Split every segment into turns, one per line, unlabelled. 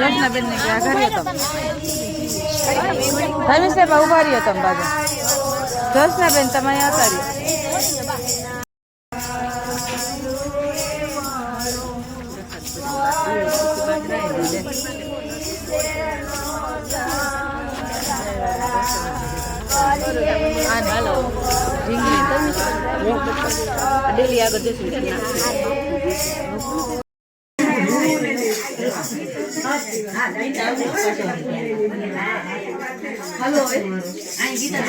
દર્શનાબેન ને ગયા ઘરે તમે ધર્મેશ સાહેબ ઉભા રહ્યો તમે બાજુ દર્શનાબેન તમે અહીંયા હતા ડેલી આગળ જશું
હાલો અહીં ગીતા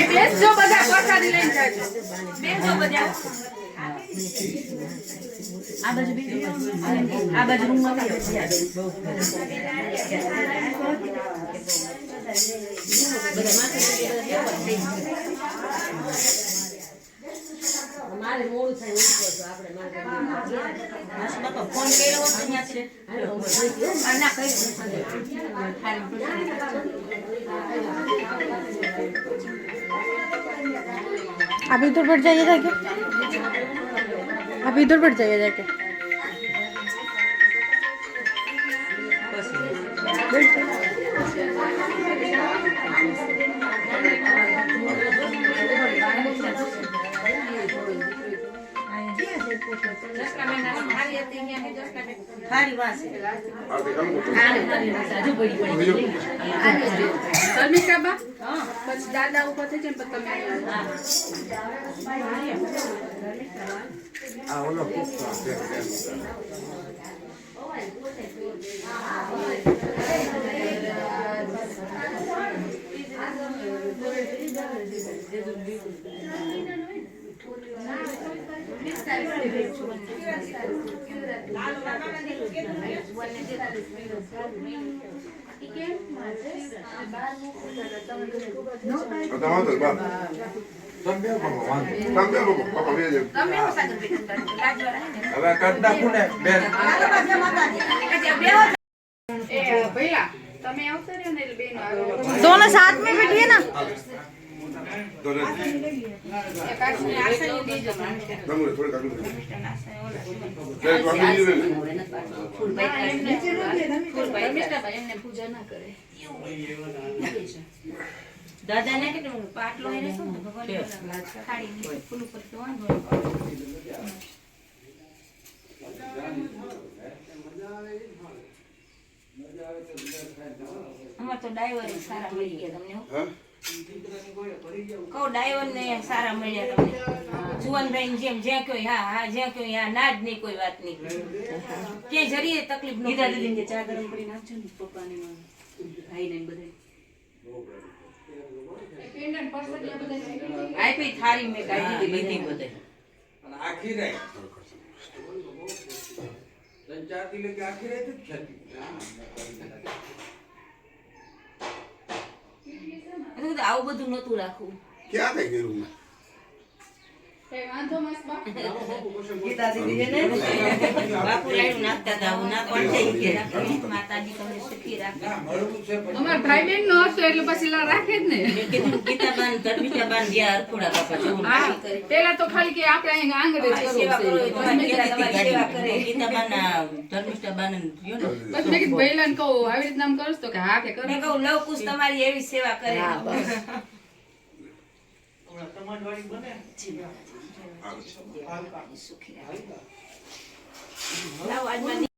બેસજો બધા પ્રસાદી લઈને જાજો બેસજો બધા આ બાજુ બેસજો આ બાજુ રૂમમાં મારે મોડું થાય આપણે ફોન કર્યો અહીંયા છે ના
आप इधर बैठ जाइए जाके आप इधर बैठ जाइए जाके
थारी वास
ધર્મિષ્ઠાબા પછી દાદા ઉપર થઈ જાય તમે
આ ઓલો
दोनों साथ में बैठिए ना
પૂજા ના કરે
દાદા ને કેટલું પાટલો એને શું ભગવાન ખાડી ફૂલ ઉપર તો વાંધો અમાર તો ડાઈવર સારા મળી ગયા તમને કહો ડાઈવર ને સારા મળ્યા તમને જુવાનભાઈ ને જેમ જ્યાં કયો હા હા જ્યાં કયો હા ના જ નહીં કોઈ વાત નહીં ક્યાંય જરીએ તકલીફ ન ગીતા દીદી ને ચા ગરમ કરી નાખજો ને પપ્પા ને ભાઈ ને બધે આપી થાળી મેં કાઢી દીધી બધે
અને આખી રહી સંચાતી લે કે આખી રહી તો ખેતી
આવું બધું નતું રાખવું
ક્યાં થઈ ગયું
ગીતા દીદી ને બાપુ લાઈન નાખતા હતા હું ના પણ થઈ ગયા માતાજી તમને સુખી રાખે
અમાર ભાઈ બેન નો હશે એટલે પછી રાખે જ ને
કીધું ગીતાબાન ધર્મિષ્ઠાબાન ગયા અરખુડા બાપા જેવું
પેલા તો ખાલી કે આપણે અહીં આંગળે જ
સેવા કરો
કરવું
સેવા કરે ગીતાબાન ધર્મિષ્ઠાબાન
બસ મેં કીધું ભઈલાને કહું આવી રીતના આમ કરસ તો કે હા કે કરો
મેં કહું લવ કુશ તમારી એવી સેવા કરે
ટમાટવાળી બને
સુખી લાવ આજમાં